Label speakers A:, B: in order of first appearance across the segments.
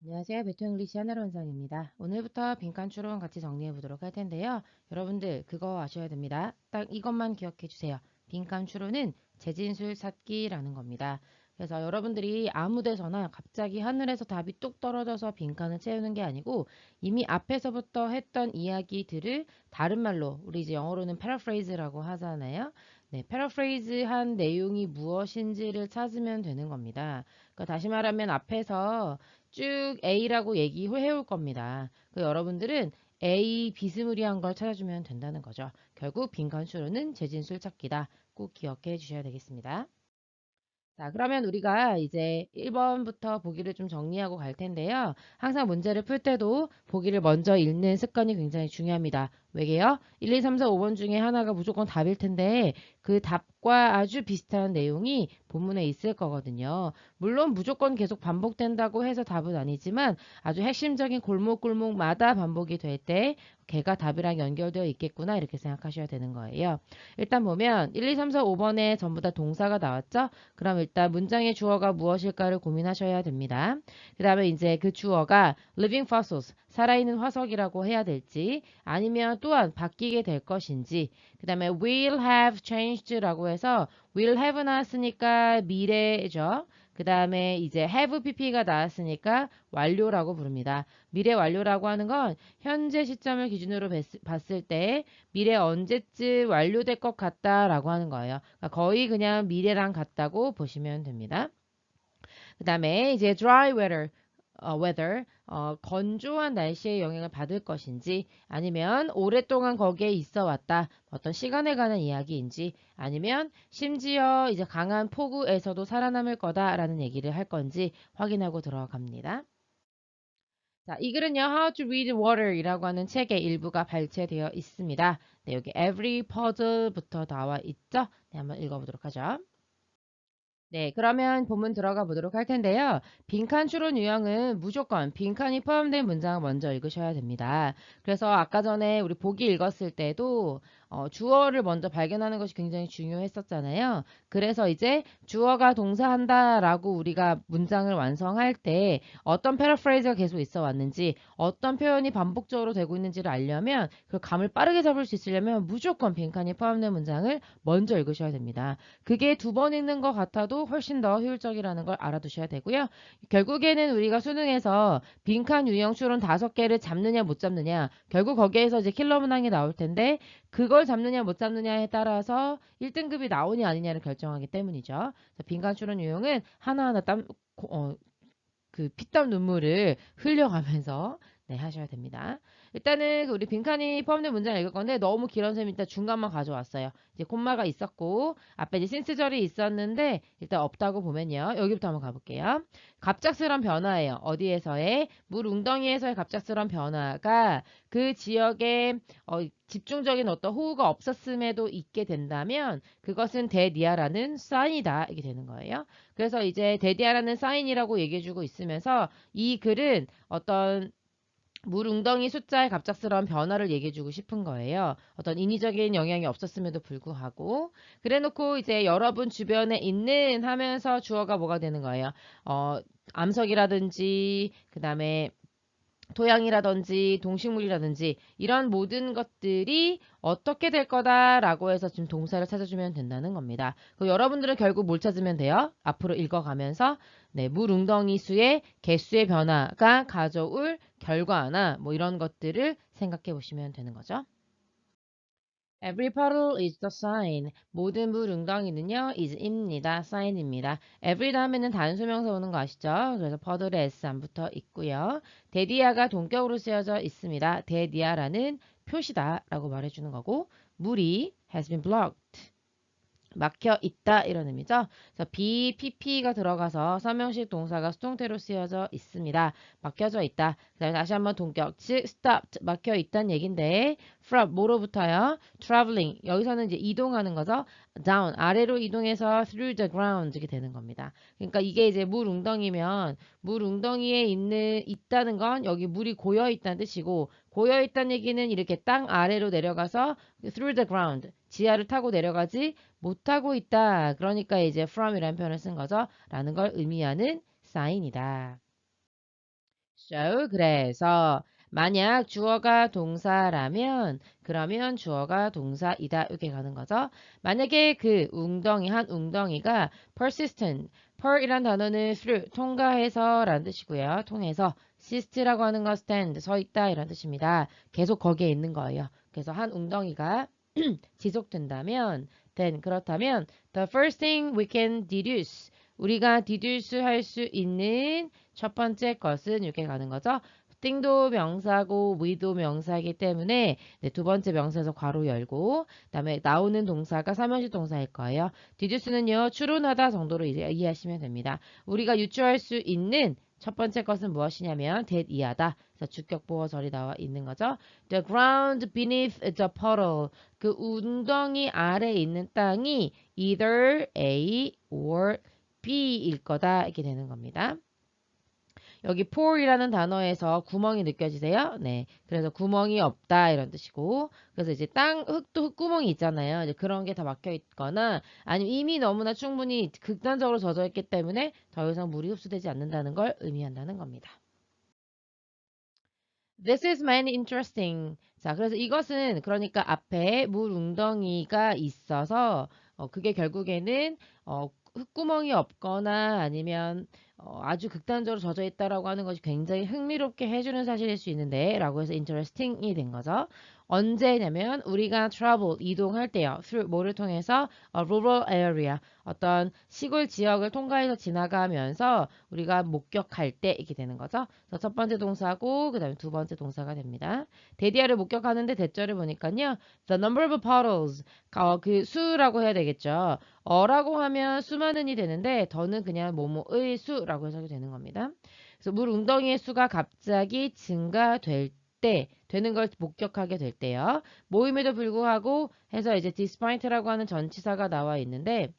A: 안녕하세요. 베토잉글리시 하나로 원상입니다. 오늘부터 빈칸 추론 같이 정리해 보도록 할 텐데요. 여러분들 그거 아셔야 됩니다. 딱 이것만 기억해 주세요. 빈칸 추론은 재진술 찾기라는 겁니다. 그래서 여러분들이 아무 데서나 갑자기 하늘에서 답이 뚝 떨어져서 빈칸을 채우는 게 아니고 이미 앞에서부터 했던 이야기들을 다른 말로 우리 이제 영어로는 paraphrase라고 하잖아요. 네, paraphrase한 내용이 무엇인지를 찾으면 되는 겁니다. 그러니까 다시 말하면 앞에서 쭉 A라고 얘기해 올 겁니다. 그 여러분들은 A 비스무리한 걸 찾아주면 된다는 거죠. 결국 빈칸 추론은 재진술 찾기다. 꼭 기억해 주셔야 되겠습니다. 자, 그러면 우리가 이제 1번부터 보기를 좀 정리하고 갈 텐데요. 항상 문제를 풀 때도 보기를 먼저 읽는 습관이 굉장히 중요합니다. 왜게요? 1, 2, 3, 4, 5번 중에 하나가 무조건 답일 텐데 그 답과 아주 비슷한 내용이 본문에 있을 거거든요. 물론 무조건 계속 반복된다고 해서 답은 아니지만 아주 핵심적인 골목골목마다 반복이 될 때 걔가 답이랑 연결되어 있겠구나 이렇게 생각하셔야 되는 거예요. 일단 보면 1, 2, 3, 4, 5번에 전부 다 동사가 나왔죠? 그럼 일단 문장의 주어가 무엇일까를 고민하셔야 됩니다. 그 다음에 이제 그 주어가 living fossils, 살아있는 화석이라고 해야 될지 아니면 또한 바뀌게 될 것인지 그 다음에 will have changed라고 해서 will have 나왔으니까 미래죠. 그 다음에 이제 have pp가 나왔으니까 완료라고 부릅니다. 미래 완료라고 하는 건 현재 시점을 기준으로 봤을 때 미래 언제쯤 완료될 것 같다라고 하는 거예요. 그러니까 거의 그냥 미래랑 같다고 보시면 됩니다. 그 다음에 이제 dry weather, 건조한 날씨의 영향을 받을 것인지 아니면 오랫동안 거기에 있어 왔다 어떤 시간에 관한 이야기인지 아니면 심지어 이제 강한 폭우에서도 살아남을 거다라는 얘기를 할 건지 확인하고 들어갑니다. 자, 이 글은요, How to Read Water이라고 하는 책의 일부가 발췌되어 있습니다. 네, 여기 Every Puzzle부터 나와 있죠? 네, 한번 읽어보도록 하죠. 네, 그러면 본문 들어가 보도록 할 텐데요. 빈칸 추론 유형은 무조건 빈칸이 포함된 문장을 먼저 읽으셔야 됩니다. 그래서 아까 전에 우리 보기 읽었을 때도 주어를 먼저 발견하는 것이 굉장히 중요했었잖아요. 그래서 이제 주어가 동사한다라고 우리가 문장을 완성할 때 어떤 패러프레이즈가 계속 있어 왔는지 어떤 표현이 반복적으로 되고 있는지를 알려면 그 감을 빠르게 잡을 수 있으려면 무조건 빈칸이 포함된 문장을 먼저 읽으셔야 됩니다. 그게 두 번 읽는 것 같아도 훨씬 더 효율적이라는 걸 알아두셔야 되고요. 결국에는 우리가 수능에서 빈칸 유형 추론 5개를 잡느냐 못 잡느냐 결국 거기에서 이제 킬러 문항이 나올 텐데 그걸 잡느냐 못 잡느냐에 따라서 1등급이 나오냐 아니냐를 결정하기 때문이죠. 빈칸 추론 유형은 하나하나 그 피땀 눈물을 흘려가면서 네, 하셔야 됩니다. 일단은 우리 빈칸이 포함된 문장을 읽을 건데 너무 길은 셈이 일단 중간만 가져왔어요. 이제 콤마가 있었고 앞에 이제 신스절이 있었는데 일단 없다고 보면요. 여기부터 한번 가볼게요. 갑작스런 변화예요. 어디에서의? 물 웅덩이에서의 갑작스런 변화가 그 지역에 집중적인 어떤 호우가 없었음에도 있게 된다면 그것은 대니아라는 사인이다. 이게 되는 거예요. 그래서 이제 데디아라는 사인이라고 얘기해주고 있으면서 이 글은 어떤 물 웅덩이 숫자의 갑작스러운 변화를 얘기해주고 싶은 거예요. 어떤 인위적인 영향이 없었음에도 불구하고 그래놓고 이제 여러분 주변에 있는 하면서 주어가 뭐가 되는 거예요. 암석이라든지 그 다음에 토양이라든지 동식물이라든지 이런 모든 것들이 어떻게 될 거다라고 해서 지금 동사를 찾아주면 된다는 겁니다. 여러분들은 결국 뭘 찾으면 돼요? 앞으로 읽어가면서 네, 물 웅덩이 수의 개수의 변화가 가져올 결과나 뭐 이런 것들을 생각해 보시면 되는 거죠. Every puddle is the sign. 모든 물 웅덩이는요, is입니다. sign입니다. every 다음에는 단수명사 오는 거 아시죠? 그래서 puddle에 s 안 붙어 있고요. 대디아가 동격으로 쓰여져 있습니다. 대디아라는 표시다라고 말해주는 거고, 물이 has been blocked. 막혀 있다 이런 의미죠. 그래서 BPP가 들어가서 서명식 동사가 수동태로 쓰여져 있습니다. 막혀져 있다. 그다음에 다시 한번 동격, 즉 stopped 막혀 있다는 얘긴데 from 뭐로부터요? traveling 여기서는 이제 이동하는 거죠. down 아래로 이동해서 through the ground 이렇게 되는 겁니다. 그러니까 이게 이제 물 웅덩이면 물 웅덩이에 있다는 건 여기 물이 고여 있다는 뜻이고 고여 있다는 얘기는 이렇게 땅 아래로 내려가서 through the ground 지하를 타고 내려가지 못하고 있다. 그러니까 이제 from이라는 표현을 쓴 거죠. 라는 걸 의미하는 sign이다. So, 그래서 만약 주어가 동사라면 그러면 주어가 동사이다 이렇게 가는 거죠. 만약에 그 웅덩이 한 웅덩이가 persistent, per이란 단어는 through 통과해서 라는 뜻이고요. 통해서 sist라고 하는 건 stand 서 있다 이런 뜻입니다. 계속 거기에 있는 거예요. 그래서 한 웅덩이가 지속된다면 then 그렇다면 the first thing we can deduce 우리가 deduce 할 수 있는 첫 번째 것은 이렇게 가는 거죠. thing도 명사고 we도 명사이기 때문에 네, 두 번째 명사에서 괄호 열고 그다음에 나오는 동사가 삼형식 동사일 거예요. deduce는요. 추론하다 정도로 이해하시면 됩니다. 우리가 유추할 수 있는 첫 번째 것은 무엇이냐면 that 이하다. 그래서 주격 보어절이 나와 있는 거죠. The ground beneath the puddle 그 웅덩이 아래 있는 땅이 either A or B일 거다 이렇게 되는 겁니다. 여기 pour이라는 단어에서 구멍이 느껴지세요? 네. 그래서 구멍이 없다 이런 뜻이고 그래서 이제 흙도 흙구멍이 있잖아요. 이제 그런 게 다 막혀 있거나 아니면 이미 너무나 충분히 극단적으로 젖어 있기 때문에 더 이상 물이 흡수되지 않는다는 걸 의미한다는 겁니다. This is蛮interesting. 자, 그래서 이것은 그러니까 앞에 물 웅덩이가 있어서 그게 결국에는 흙구멍이 없거나 아니면 아주 극단적으로 젖어 있다라고 하는 것이 굉장히 흥미롭게 해주는 사실일 수 있는데 라고 해서 interesting이 된 거죠. 언제냐면 우리가 travel 이동할 때요. through 뭐를 통해서 a rural area 어떤 시골 지역을 통과해서 지나가면서 우리가 목격할 때 이렇게 되는 거죠. 그래서 첫 번째 동사고 그 다음에 두 번째 동사가 됩니다. 대디아를 목격하는데 대절을 보니까요. The number of puddles 그 수라고 해야 되겠죠. 어라고 하면 수많은이 되는데 더는 그냥 뭐뭐의 수라고 해석이 되는 겁니다. 그래서 물 웅덩이의 수가 갑자기 증가될 때 되는 걸 목격하게 될 때요. 모임에도 불구하고 해서 이제 despite라고 하는 전치사가 나와 있는데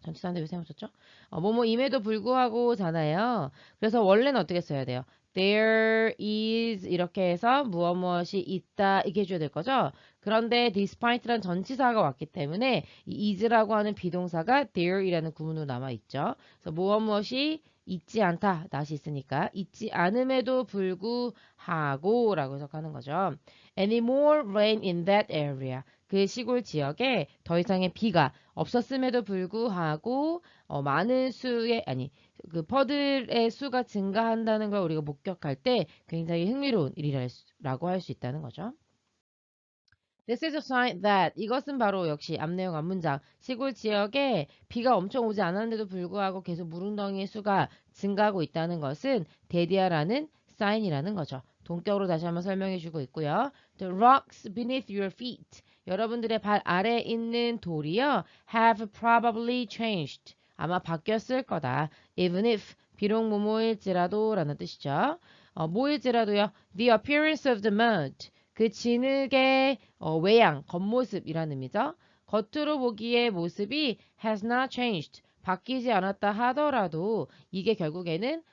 A: 전치사인데 왜 생각하셨죠? 뭐뭐임에도 불구하고잖아요. 그래서 원래는 어떻게 써야 돼요? There is 이렇게 해서 무엇이 있다 이렇게 해줘야 될 거죠. 그런데 despite라는 전치사가 왔기 때문에 이 is라고 하는 비동사가 there이라는 구문으로 남아있죠. 그래서 무엇이 있지 않다. 낫이 있으니까 있지 않음에도 불구하고 라고 해석하는 거죠. Any more rain in that area. 그 시골 지역에 더 이상의 비가 없었음에도 불구하고 많은 수의 아니 그 퍼들의 수가 증가한다는 걸 우리가 목격할 때 굉장히 흥미로운 일이라고 할 수 있다는 거죠. This is a sign that 이것은 바로 역시 앞내용 앞문장 시골 지역에 비가 엄청 오지 않았는데도 불구하고 계속 물웅덩이의 수가 증가하고 있다는 것은 대디아라는 사인이라는 거죠. 동격으로 다시 한번 설명해 주고 있고요. The rocks beneath your feet 여러분들의 발 아래에 있는 돌이요 have probably changed 아마 바뀌었을 거다. Even if 비록 뭐뭐일지라도 라는 뜻이죠. 뭐일지라도요. The appearance of the mud 그 진흙의 외양, 겉모습이라는 의미죠. 겉으로 보기에 모습이 has not changed. 바뀌지 않았다 하더라도 이게 결국에는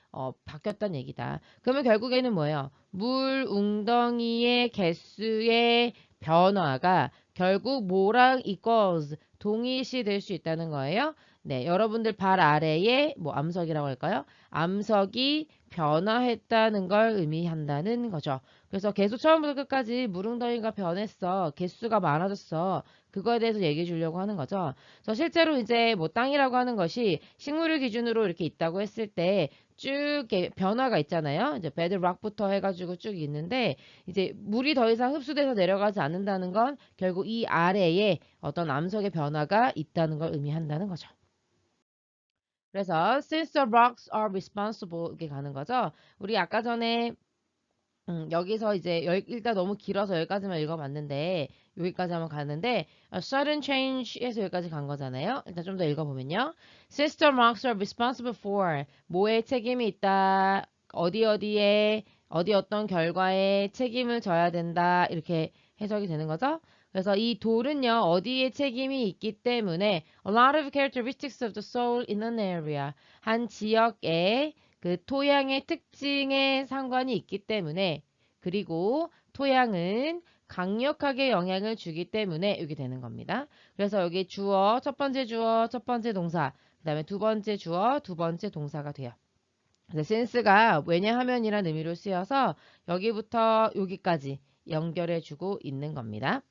A: 바뀌었다는 얘기다. 그러면 결국에는 뭐예요? 물 웅덩이의 개수의 변화가 결국 뭐랑 equals 동일시 될 수 있다는 거예요. 네, 여러분들 발 아래에 뭐 암석이라고 할까요? 암석이 변화했다는 걸 의미한다는 거죠. 그래서 계속 처음부터 끝까지 무릉덩이가 변했어. 개수가 많아졌어. 그거에 대해서 얘기해 주려고 하는 거죠. 그래서 실제로 이제 뭐 땅이라고 하는 것이 식물을 기준으로 이렇게 있다고 했을 때 쭉 변화가 있잖아요. 이제 베드락부터 해가지고 쭉 있는데 이제 물이 더 이상 흡수돼서 내려가지 않는다는 건 결국 이 아래에 어떤 암석의 변화가 있다는 걸 의미한다는 거죠. 그래서 since the rocks are responsible 이렇게 가는 거죠. 우리 아까 전에 여기서 이제 일단 너무 길어서 여기까지만 읽어봤는데 여기까지 한번 가는데 a sudden change에서 여기까지 간 거잖아요. 일단 좀 더 읽어보면요. Since the rocks are responsible for 뭐에 책임이 있다. 어디에 어디 어떤 결과에 책임을 져야 된다. 이렇게 해석이 되는 거죠. 그래서 이 돌은요. 어디에 책임이 있기 때문에 a lot of characteristics of the soil in an area 한 지역에 그 토양의 특징에 상관이 있기 때문에 그리고 토양은 강력하게 영향을 주기 때문에 이렇게 되는 겁니다. 그래서 여기 주어, 첫 번째 주어, 첫 번째 동사, 그 다음에 두 번째 주어, 두 번째 동사가 돼요. 그래서 since가 왜냐하면이란 의미로 쓰여서 여기부터 여기까지 연결해주고 있는 겁니다.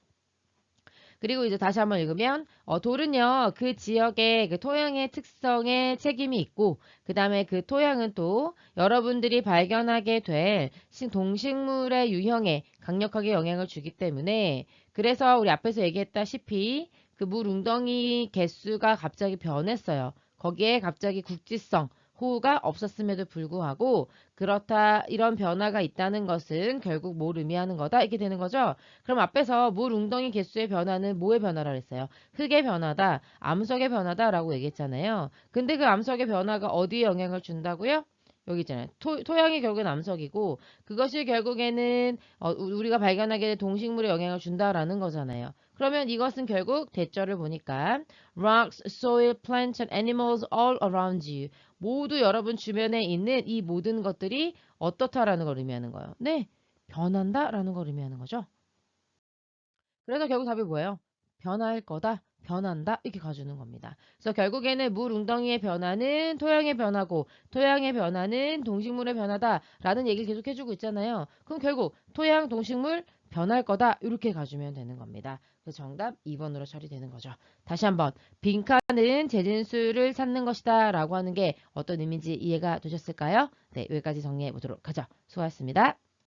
A: 그리고 이제 다시 한번 읽으면 돌은요 그 지역의 그 토양의 특성에 책임이 있고 그 다음에 그 토양은 또 여러분들이 발견하게 될 동식물의 유형에 강력하게 영향을 주기 때문에 그래서 우리 앞에서 얘기했다시피 그 물 웅덩이 개수가 갑자기 변했어요. 거기에 갑자기 국지성 호우가 없었음에도 불구하고 그렇다 이런 변화가 있다는 것은 결국 뭘 의미하는 거다 이렇게 되는 거죠. 그럼 앞에서 물 웅덩이 개수의 변화는 뭐의 변화라 그랬어요? 흙의 변화다, 암석의 변화다라고 얘기했잖아요. 근데 그 암석의 변화가 어디에 영향을 준다고요? 여기 있잖아요. 토양이 결국엔 암석이고 그것이 결국에는 우리가 발견하게 된 동식물에 영향을 준다라는 거잖아요. 그러면 이것은 결국 대절을 보니까 rocks, soil, plants and animals all around you. 모두 여러분 주변에 있는 이 모든 것들이 어떻다라는 걸 의미하는 거예요. 네, 변한다라는 걸 의미하는 거죠. 그래서 결국 답이 뭐예요? 변할 거다, 변한다 이렇게 가주는 겁니다. 그래서 결국에는 물 웅덩이의 변화는 토양의 변화고 토양의 변화는 동식물의 변화다라는 얘기를 계속 해주고 있잖아요. 그럼 결국 토양, 동식물 변할 거다 이렇게 가주면 되는 겁니다. 그래서 정답 2번으로 처리되는 거죠. 다시 한번 빈칸은 재진수를 찾는 것이다 라고 하는 게 어떤 의미인지 이해가 되셨을까요? 네, 여기까지 정리해 보도록 하죠. 수고하셨습니다.